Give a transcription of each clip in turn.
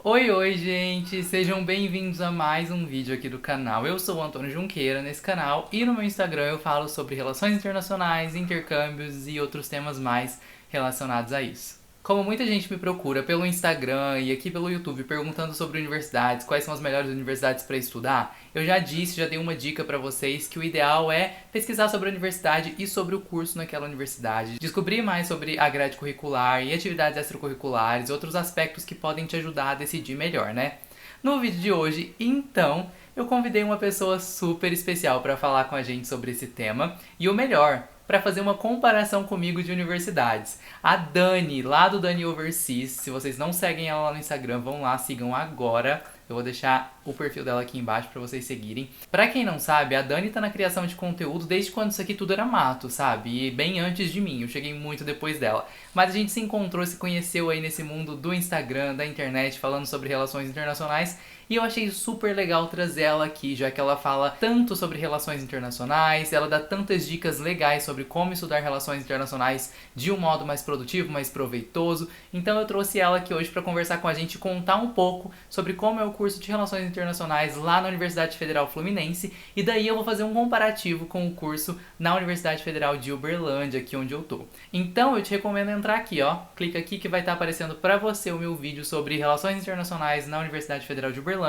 Oi, gente! Sejam bem-vindos a mais um vídeo aqui do canal. Eu sou o Antônio Junqueira nesse canal e no meu Instagram eu falo sobre relações internacionais, intercâmbios e outros temas mais relacionados a isso. Como muita gente me procura pelo Instagram e aqui pelo YouTube perguntando sobre universidades, quais são as melhores universidades para estudar, eu já dei uma dica para vocês que o ideal é pesquisar sobre a universidade e sobre o curso naquela universidade, descobrir mais sobre a grade curricular e atividades extracurriculares, outros aspectos que podem te ajudar a decidir melhor, né? No vídeo de hoje, então, eu convidei uma pessoa super especial para falar com a gente sobre esse tema e o melhor, para fazer uma comparação comigo de universidades. A Dani, lá do Dani Overseas. Se vocês não seguem ela lá no Instagram, vão lá, sigam agora. Eu vou deixar o perfil dela aqui embaixo para vocês seguirem. Pra quem não sabe, a Dani tá na criação de conteúdo desde quando isso aqui tudo era mato, sabe? E bem antes de mim, eu cheguei muito depois dela. Mas a gente se encontrou, se conheceu aí nesse mundo do Instagram, da internet, falando sobre relações internacionais. E eu achei super legal trazer ela aqui, já que ela fala tanto sobre relações internacionais, ela dá tantas dicas legais sobre como estudar relações internacionais de um modo mais produtivo, mais proveitoso. Então eu trouxe ela aqui hoje para conversar com a gente e contar um pouco sobre como é o curso de Relações Internacionais lá na Universidade Federal Fluminense. E daí eu vou fazer um comparativo com o curso na Universidade Federal de Uberlândia, aqui onde eu tô. Então eu te recomendo entrar aqui, ó. Clica aqui que vai estar aparecendo para você o meu vídeo sobre Relações Internacionais na Universidade Federal de Uberlândia.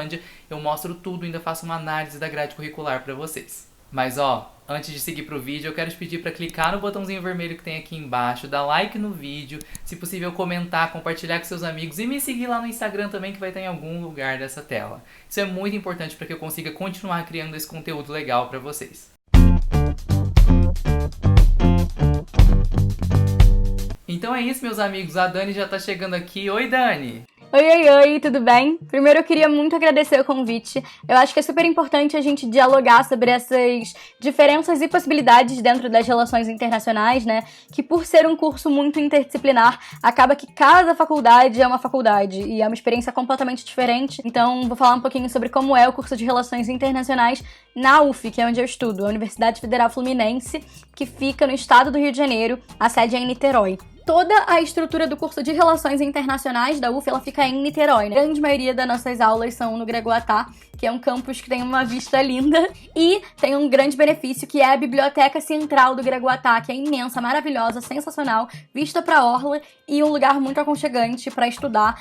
Eu mostro tudo, ainda faço uma análise da grade curricular para vocês. Mas ó, antes de seguir pro vídeo, eu quero te pedir para clicar no botãozinho vermelho que tem aqui embaixo, dar like no vídeo, se possível comentar, compartilhar com seus amigos e me seguir lá no Instagram também, que vai estar em algum lugar dessa tela. Isso é muito importante para que eu consiga continuar criando esse conteúdo legal para vocês. Então é isso, meus amigos, a Dani já tá chegando aqui. Oi, Dani! Oi, tudo bem? Primeiro eu queria muito agradecer o convite. Eu acho que é super importante a gente dialogar sobre essas diferenças e possibilidades dentro das relações internacionais, né? Que por ser um curso muito interdisciplinar, acaba que cada faculdade é uma faculdade e é uma experiência completamente diferente. Então vou falar um pouquinho sobre como é o curso de Relações Internacionais na UF, que é onde eu estudo, a Universidade Federal Fluminense, que fica no estado do Rio de Janeiro, a sede é em Niterói. Toda a estrutura do curso de Relações Internacionais da UF, ela fica em Niterói, né? A grande maioria das nossas aulas são no Gregoatá, que é um campus que tem uma vista linda e tem um grande benefício, que é a Biblioteca Central do Gregoatá, que é imensa, maravilhosa, sensacional, vista pra orla e um lugar muito aconchegante para estudar,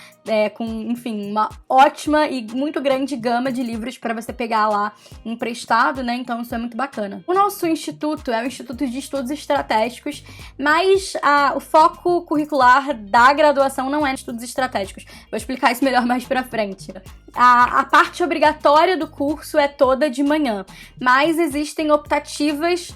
com, enfim, uma ótima e muito grande gama de livros para você pegar lá emprestado, né? Então isso é muito bacana. O nosso instituto é o Instituto de Estudos Estratégicos, mas o foco curricular da graduação não é estudos estratégicos. Vou explicar isso melhor mais pra frente. A parte obrigatória do curso é toda de manhã, mas existem optativas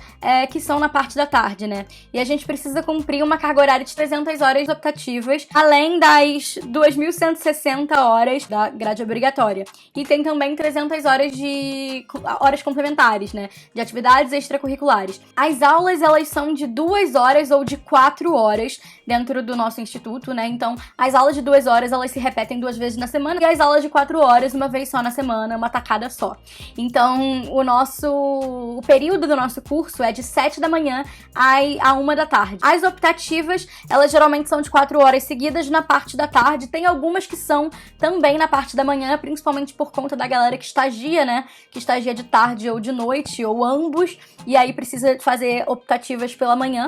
que são na parte da tarde, né? E a gente precisa cumprir uma carga horária de 300 horas optativas, além das 2.160 horas da grade obrigatória. E tem também 300 horas de horas complementares, né? De atividades extracurriculares. As aulas, elas são de 2 horas ou de 4 horas dentro do nosso instituto, né? Então, as aulas de 2 horas, elas se repetem 2 vezes na semana e as aulas de 4 horas, uma vez só na semana, uma tacada só. Então, o período do nosso curso é de 7 da manhã a 1 da tarde. As optativas, elas geralmente são de 4 horas seguidas na parte da tarde. Tem algumas que são também na parte da manhã, principalmente por conta da galera que estagia, né? Que estagia de tarde ou de noite, ou ambos, e aí precisa fazer optativas pela manhã.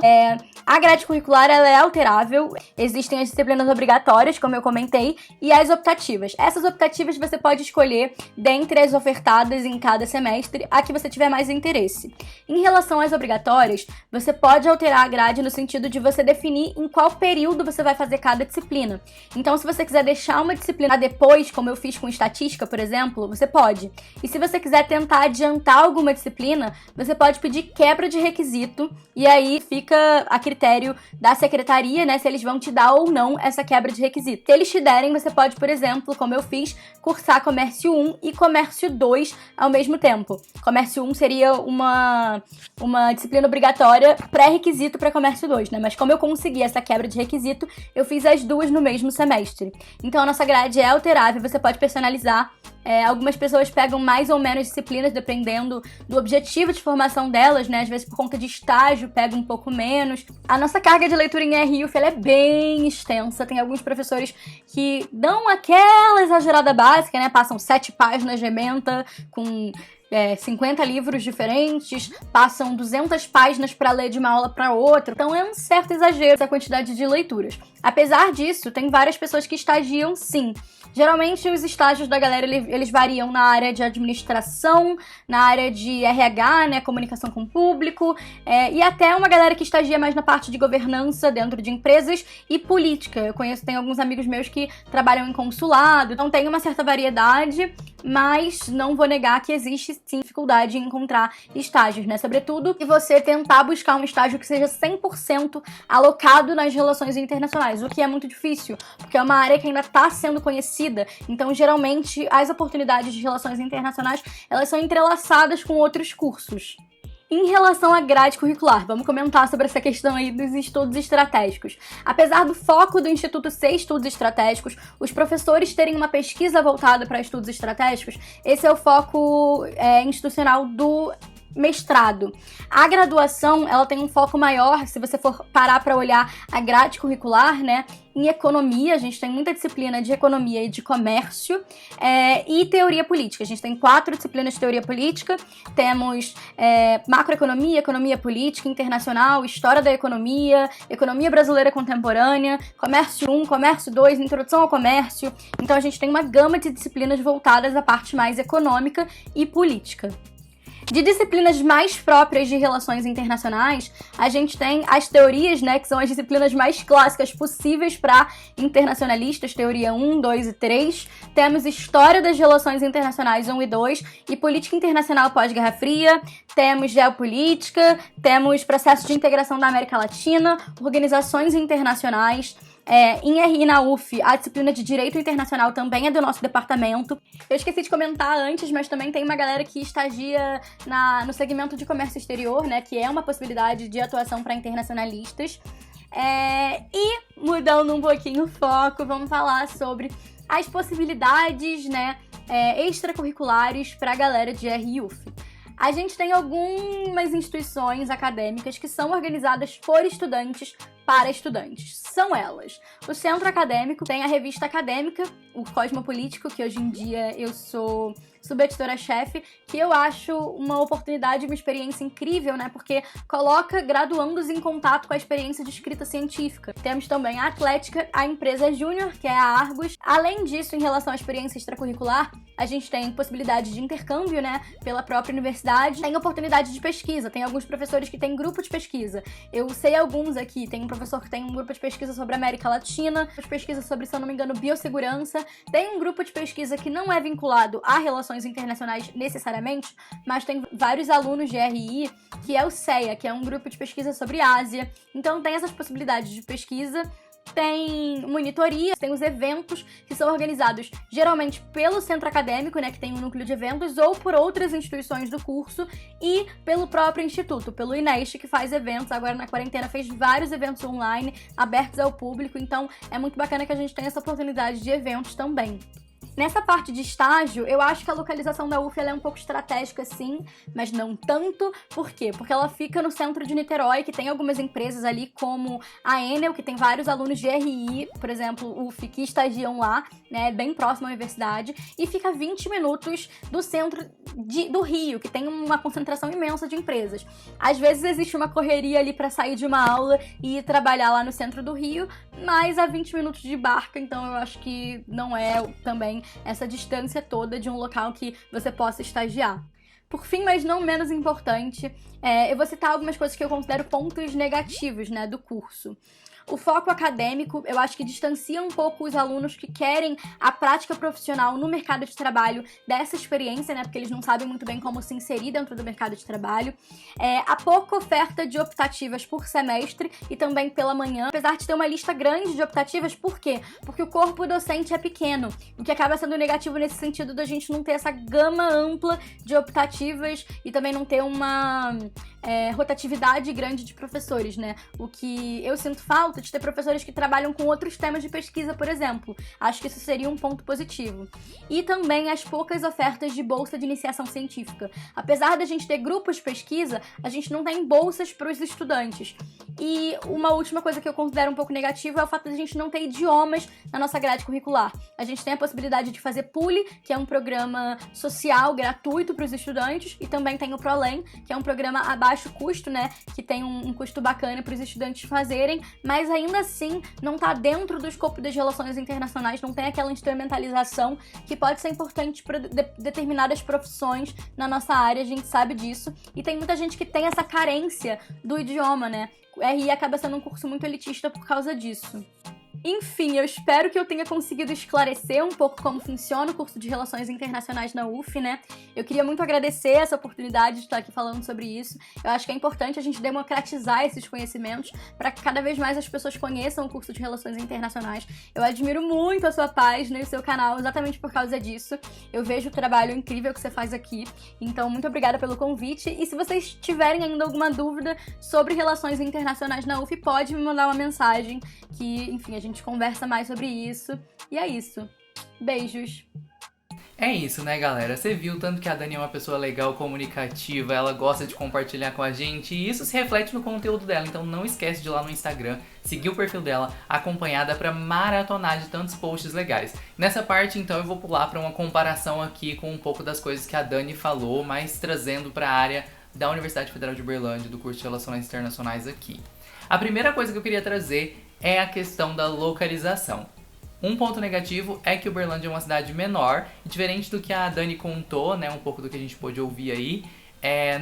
A grade curricular, ela é alterável. Existem as disciplinas obrigatórias, como eu comentei, e as optativas. Essas optativas você pode escolher dentre as ofertadas em cada semestre a que você tiver mais interesse. Em relação às obrigatórias, você pode alterar a grade no sentido de você definir em qual período você vai fazer cada disciplina. Então, se você quiser deixar uma disciplina depois, como eu fiz com estatística, por exemplo, você pode. E se você quiser tentar adiantar alguma disciplina, você pode pedir quebra de requisito, e aí fica a critério da secretaria, né, se eles vão te dar ou não essa quebra de requisito. Se eles te derem, você pode, por exemplo, como eu fiz, cursar Comércio 1 e Comércio 2 ao mesmo tempo. Comércio 1 seria uma disciplina obrigatória pré-requisito para Comércio 2, né? Mas como eu consegui essa quebra de requisito, eu fiz as duas no mesmo semestre. Então a nossa grade é alterável, você pode personalizar Algumas pessoas pegam mais ou menos disciplinas dependendo do objetivo de formação delas, né? Às vezes por conta de estágio pega um pouco menos. A nossa carga de leitura em RUF ela é bem extensa. Tem alguns professores que dão aquela exagerada básica, né? Passam 7 páginas de ementa com 50 livros diferentes, passam 200 páginas para ler de uma aula para outra. Então é um certo exagero essa quantidade de leituras. Apesar disso, tem várias pessoas que estagiam sim. Geralmente os estágios da galera, eles variam na área de administração, na área de RH, né, comunicação com o público, e até uma galera que estagia mais na parte de governança dentro de empresas e política. Eu tem alguns amigos meus que trabalham em consulado, então tem uma certa variedade, mas não vou negar que existe sim dificuldade em encontrar estágios, né? Sobretudo se você tentar buscar um estágio que seja 100% alocado nas relações internacionais, o que é muito difícil, porque é uma área que ainda está sendo conhecida, então geralmente as oportunidades de relações internacionais, elas são entrelaçadas com outros cursos. Em relação à grade curricular, vamos comentar sobre essa questão aí dos estudos estratégicos. Apesar do foco do Instituto ser estudos estratégicos, os professores terem uma pesquisa voltada para estudos estratégicos, esse é o foco institucional do mestrado. A graduação, ela tem um foco maior, se você for parar para olhar a grade curricular, né, em economia. A gente tem muita disciplina de economia e de comércio, e teoria política. A gente tem 4 disciplinas de teoria política, temos macroeconomia, economia política, internacional, história da economia, economia brasileira contemporânea, comércio 1, comércio 2, introdução ao comércio. Então a gente tem uma gama de disciplinas voltadas à parte mais econômica e política. De disciplinas mais próprias de relações internacionais, a gente tem as teorias, né, que são as disciplinas mais clássicas possíveis para internacionalistas, teoria 1, 2 e 3. Temos História das Relações Internacionais 1 e 2 e Política Internacional pós-Guerra Fria. Temos Geopolítica, temos Processo de Integração da América Latina, Organizações Internacionais. Em RI na UF, a disciplina de Direito Internacional também é do nosso departamento. Eu esqueci de comentar antes, mas também tem uma galera que estagia no segmento de comércio exterior, né, que é uma possibilidade de atuação para internacionalistas. E, mudando um pouquinho o foco, vamos falar sobre as possibilidades, né, extracurriculares para a galera de RUF. A gente tem algumas instituições acadêmicas que são organizadas por estudantes para estudantes. São elas: o Centro Acadêmico, tem a revista acadêmica, o Cosmopolítico, que hoje em dia eu sou subeditora-chefe, que eu acho uma oportunidade, uma experiência incrível, né? Porque coloca graduandos em contato com a experiência de escrita científica. Temos também a Atlética, a Empresa Júnior, que é a Argos. Além disso, em relação à experiência extracurricular, a gente tem possibilidade de intercâmbio, né? Pela própria universidade. Tem oportunidade de pesquisa. Tem alguns professores que têm grupo de pesquisa. Eu sei alguns aqui. Tem um professor que tem um grupo de pesquisa sobre a América Latina, de pesquisa sobre, se eu não me engano, biossegurança. Tem um grupo de pesquisa que não é vinculado a relações internacionais necessariamente, mas tem vários alunos de RI, que é o CEA, que é um grupo de pesquisa sobre Ásia. Então tem essas possibilidades de pesquisa. Tem monitoria, tem os eventos que são organizados geralmente pelo centro acadêmico, né, que tem um núcleo de eventos, ou por outras instituições do curso, e pelo próprio instituto, pelo INEST, que faz eventos. Agora na quarentena fez vários eventos online abertos ao público, então é muito bacana que a gente tenha essa oportunidade de eventos também. Nessa parte de estágio, eu acho que a localização da UF ela é um pouco estratégica, sim, mas não tanto. Por quê? Porque ela fica no centro de Niterói, que tem algumas empresas ali, como a Enel, que tem vários alunos de RI, por exemplo, UF, que estagiam lá, né, bem próximo à universidade, e fica 20 minutos do centro do Rio, que tem uma concentração imensa de empresas. Às vezes existe uma correria ali para sair de uma aula e ir trabalhar lá no centro do Rio, mas a 20 minutos de barca, então eu acho que não é também essa distância toda de um local que você possa estagiar. Por fim, mas não menos importante, eu vou citar algumas coisas que eu considero pontos negativos, né, do curso. O foco acadêmico, eu acho que distancia um pouco os alunos que querem a prática profissional no mercado de trabalho dessa experiência, né? Porque eles não sabem muito bem como se inserir dentro do mercado de trabalho. A pouca oferta de optativas por semestre e também pela manhã, apesar de ter uma lista grande de optativas. Por quê? Porque o corpo docente é pequeno, o que acaba sendo negativo nesse sentido da gente não ter essa gama ampla de optativas e também não ter uma rotatividade grande de professores, né? O que eu sinto falta falta de ter professores que trabalham com outros temas de pesquisa, por exemplo. Acho que isso seria um ponto positivo. E também as poucas ofertas de bolsa de iniciação científica. Apesar da gente ter grupos de pesquisa, a gente não tem bolsas para os estudantes. E uma última coisa que eu considero um pouco negativa é o fato de a gente não ter idiomas na nossa grade curricular. A gente tem a possibilidade de fazer PULE, que é um programa social gratuito para os estudantes, e também tem o ProLen, que é um programa a baixo custo, né, que tem um custo bacana para os estudantes fazerem, mas ainda assim não está dentro do escopo das relações internacionais, não tem aquela instrumentalização que pode ser importante para determinadas profissões na nossa área, a gente sabe disso, e tem muita gente que tem essa carência do idioma, né? O RI acaba sendo um curso muito elitista por causa disso. Enfim, eu espero que eu tenha conseguido esclarecer um pouco como funciona o curso de Relações Internacionais na UF, né? Eu queria muito agradecer essa oportunidade de estar aqui falando sobre isso. Eu acho que é importante a gente democratizar esses conhecimentos para que cada vez mais as pessoas conheçam o curso de Relações Internacionais. Eu admiro muito a sua página e o seu canal exatamente por causa disso. Eu vejo o trabalho incrível que você faz aqui. Então, muito obrigada pelo convite. E se vocês tiverem ainda alguma dúvida sobre Relações Internacionais na UF, pode me mandar uma mensagem que, enfim, a gente conversa mais sobre isso. E é isso. Beijos! É isso, né, galera? Você viu tanto que a Dani é uma pessoa legal, comunicativa, ela gosta de compartilhar com a gente e isso se reflete no conteúdo dela. Então não esquece de ir lá no Instagram, seguir o perfil dela, acompanhada pra maratonar de tantos posts legais. Nessa parte, então, eu vou pular pra uma comparação aqui com um pouco das coisas que a Dani falou, mas trazendo pra área da Universidade Federal de Uberlândia, do curso de Relações Internacionais aqui. A primeira coisa que eu queria trazer é a questão da localização. Um ponto negativo é que Uberlândia é uma cidade menor, e diferente do que a Dani contou, né, um pouco do que a gente pôde ouvir aí,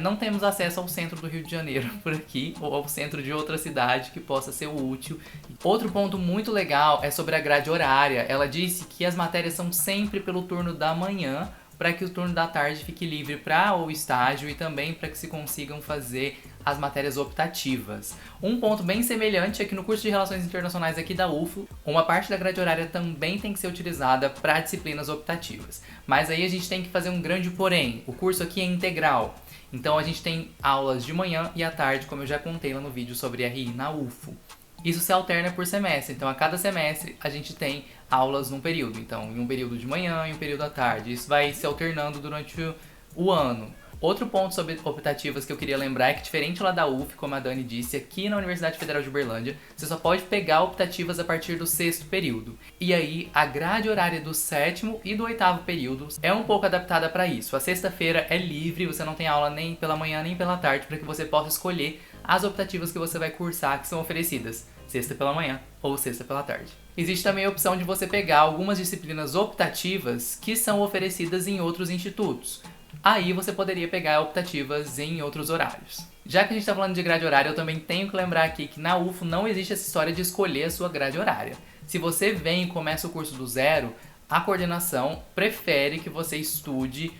não temos acesso ao centro do Rio de Janeiro por aqui, ou ao centro de outra cidade que possa ser útil. Outro ponto muito legal é sobre a grade horária. Ela disse que as matérias são sempre pelo turno da manhã, para que o turno da tarde fique livre para o estágio e também para que se consigam fazer as matérias optativas. Um ponto bem semelhante é que no curso de Relações Internacionais aqui da UFO, uma parte da grade horária também tem que ser utilizada para disciplinas optativas. Mas aí a gente tem que fazer um grande porém, o curso aqui é integral. Então a gente tem aulas de manhã e à tarde, como eu já contei lá no vídeo sobre RI na UFO. Isso se alterna por semestre, então a cada semestre a gente tem aulas num período. Então, em um período de manhã e um período à tarde. Isso vai se alternando durante o ano. Outro ponto sobre optativas que eu queria lembrar é que, diferente lá da UF, como a Dani disse, aqui na Universidade Federal de Uberlândia, você só pode pegar optativas a partir do 6º período. E aí, a grade horária do 7º e do 8º período é um pouco adaptada para isso. A sexta-feira é livre, você não tem aula nem pela manhã nem pela tarde, para que você possa escolher as optativas que você vai cursar que são oferecidas. Sexta pela manhã ou sexta pela tarde. Existe também a opção de você pegar algumas disciplinas optativas que são oferecidas em outros institutos. Aí você poderia pegar optativas em outros horários. Já que a gente está falando de grade horária, eu também tenho que lembrar aqui que na UFO não existe essa história de escolher a sua grade horária. Se você vem e começa o curso do zero, a coordenação prefere que você estude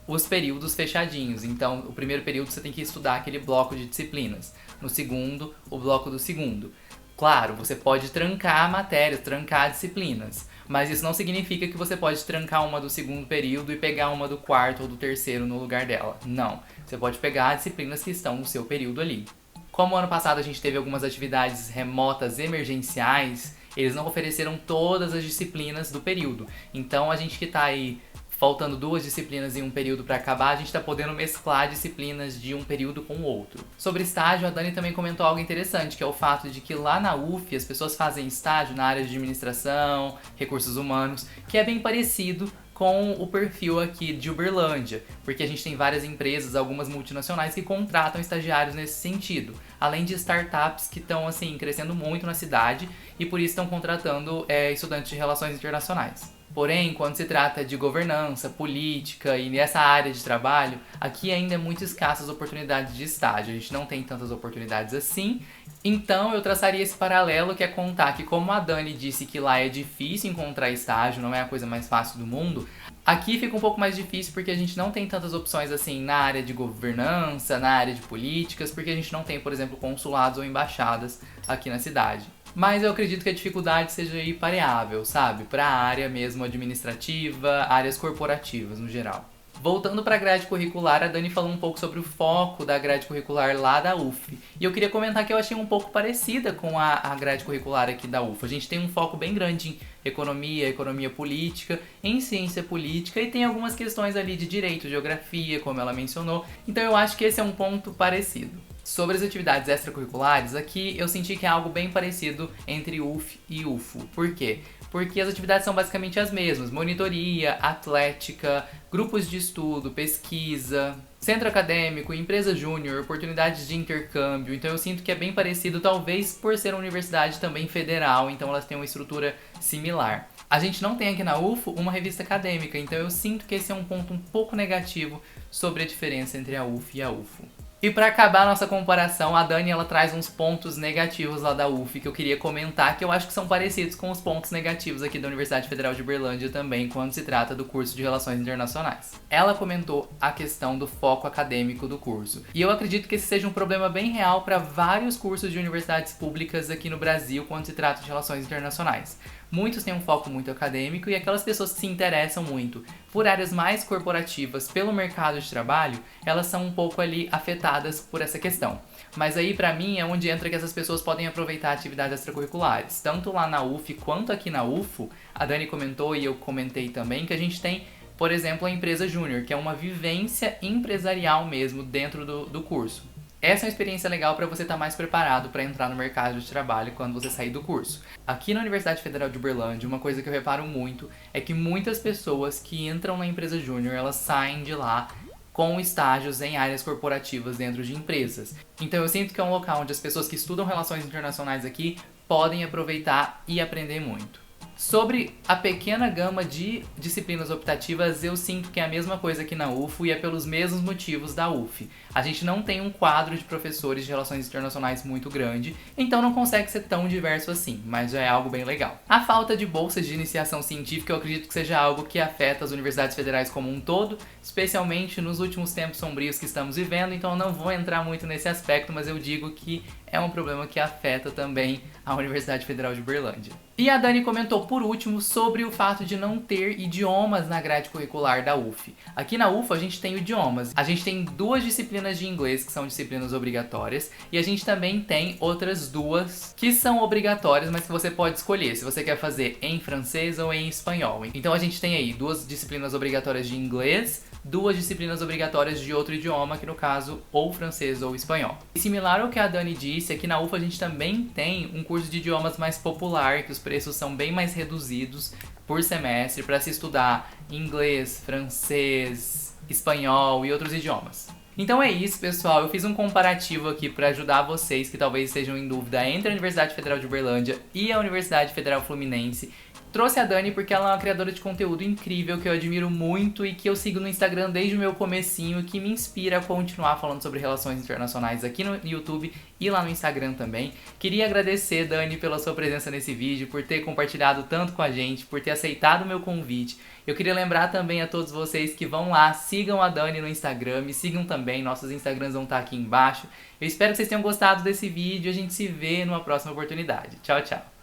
os períodos fechadinhos. Então, o primeiro período você tem que estudar aquele bloco de disciplinas. No segundo, o bloco do segundo. Claro, você pode trancar matérias, trancar disciplinas, mas isso não significa que você pode trancar uma do segundo período e pegar uma do quarto ou do terceiro no lugar dela. Não, você pode pegar disciplinas que estão no seu período ali. Como ano passado a gente teve algumas atividades remotas emergenciais, eles não ofereceram todas as disciplinas do período. Então a gente que está aí faltando 2 disciplinas em um período para acabar, a gente está podendo mesclar disciplinas de um período com o outro. Sobre estágio, a Dani também comentou algo interessante, que é o fato de que lá na UF as pessoas fazem estágio na área de administração, recursos humanos, que é bem parecido com o perfil aqui de Uberlândia, porque a gente tem várias empresas, algumas multinacionais que contratam estagiários nesse sentido, além de startups que estão assim crescendo muito na cidade e por isso estão contratando estudantes de relações internacionais. Porém, quando se trata de governança, política e nessa área de trabalho, aqui ainda é muito escassas oportunidades de estágio, a gente não tem tantas oportunidades assim. Então eu traçaria esse paralelo, que é contar que, como a Dani disse que lá é difícil encontrar estágio, não é a coisa mais fácil do mundo, aqui fica um pouco mais difícil porque a gente não tem tantas opções assim na área de governança, na área de políticas, porque a gente não tem, por exemplo, consulados ou embaixadas aqui na cidade. Mas eu acredito que a dificuldade seja aí pareável, sabe? Para a área mesmo administrativa, áreas corporativas no geral. Voltando para a grade curricular, a Dani falou um pouco sobre o foco da grade curricular lá da UF. E eu queria comentar que eu achei um pouco parecida com a grade curricular aqui da UF. A gente tem um foco bem grande em economia, economia política, em ciência política e tem algumas questões ali de direito, geografia, como ela mencionou. Então eu acho que esse é um ponto parecido. Sobre as atividades extracurriculares, aqui eu senti que é algo bem parecido entre UF e UFO. Por quê? Porque as atividades são basicamente as mesmas: monitoria, atlética, grupos de estudo, pesquisa, centro acadêmico, empresa júnior, oportunidades de intercâmbio. Então eu sinto que é bem parecido, talvez por ser uma universidade também federal, então elas têm uma estrutura similar. A gente não tem aqui na UFO uma revista acadêmica, então eu sinto que esse é um ponto um pouco negativo sobre a diferença entre a UF e a UFO. E para acabar a nossa comparação, a Dani ela traz uns pontos negativos lá da UF que eu queria comentar, que eu acho que são parecidos com os pontos negativos aqui da Universidade Federal de Uberlândia também, quando se trata do curso de Relações Internacionais. Ela comentou a questão do foco acadêmico do curso. E eu acredito que esse seja um problema bem real para vários cursos de universidades públicas aqui no Brasil quando se trata de relações internacionais. Muitos têm um foco muito acadêmico e aquelas pessoas que se interessam muito por áreas mais corporativas, pelo mercado de trabalho, elas são um pouco ali afetadas por essa questão. Mas aí pra mim é onde entra que essas pessoas podem aproveitar atividades extracurriculares. Tanto lá na UF quanto aqui na UFO, a Dani comentou e eu comentei também que a gente tem, por exemplo, a empresa júnior, que é uma vivência empresarial mesmo dentro do curso. Essa é uma experiência legal para você estar mais preparado para entrar no mercado de trabalho quando você sair do curso. Aqui na Universidade Federal de Uberlândia, uma coisa que eu reparo muito é que muitas pessoas que entram na empresa júnior, elas saem de lá com estágios em áreas corporativas dentro de empresas. Então eu sinto que é um local onde as pessoas que estudam relações internacionais aqui podem aproveitar e aprender muito. Sobre a pequena gama de disciplinas optativas, eu sinto que é a mesma coisa aqui na UFO e é pelos mesmos motivos da UF. A gente não tem um quadro de professores de relações internacionais muito grande, então não consegue ser tão diverso assim, mas já é algo bem legal. A falta de bolsas de iniciação científica eu acredito que seja algo que afeta as universidades federais como um todo, especialmente nos últimos tempos sombrios que estamos vivendo, então eu não vou entrar muito nesse aspecto, mas eu digo que é um problema que afeta também a Universidade Federal de Uberlândia. E a Dani comentou por último sobre o fato de não ter idiomas na grade curricular da UF. Aqui na UF a gente tem idiomas. A gente tem 2 disciplinas de inglês que são disciplinas obrigatórias e a gente também tem outras 2 que são obrigatórias, mas que você pode escolher se você quer fazer em francês ou em espanhol. Então a gente tem aí 2 disciplinas obrigatórias de inglês, 2 disciplinas obrigatórias de outro idioma, que no caso ou francês ou espanhol. E similar ao que a Dani disse, aqui na UF a gente também tem um curso de idiomas mais popular, que os preços são bem mais reduzidos por semestre para se estudar inglês, francês, espanhol e outros idiomas. Então é isso, pessoal. Eu fiz um comparativo aqui para ajudar vocês que talvez estejam em dúvida entre a Universidade Federal de Uberlândia e a Universidade Federal Fluminense. Trouxe a Dani porque ela é uma criadora de conteúdo incrível que eu admiro muito e que eu sigo no Instagram desde o meu comecinho e que me inspira a continuar falando sobre relações internacionais aqui no YouTube e lá no Instagram também. Queria agradecer, Dani, pela sua presença nesse vídeo, por ter compartilhado tanto com a gente, por ter aceitado o meu convite. Eu queria lembrar também a todos vocês que vão lá, sigam a Dani no Instagram, me sigam também, nossos Instagrams vão estar aqui embaixo. Eu espero que vocês tenham gostado desse vídeo e a gente se vê numa próxima oportunidade. Tchau, tchau!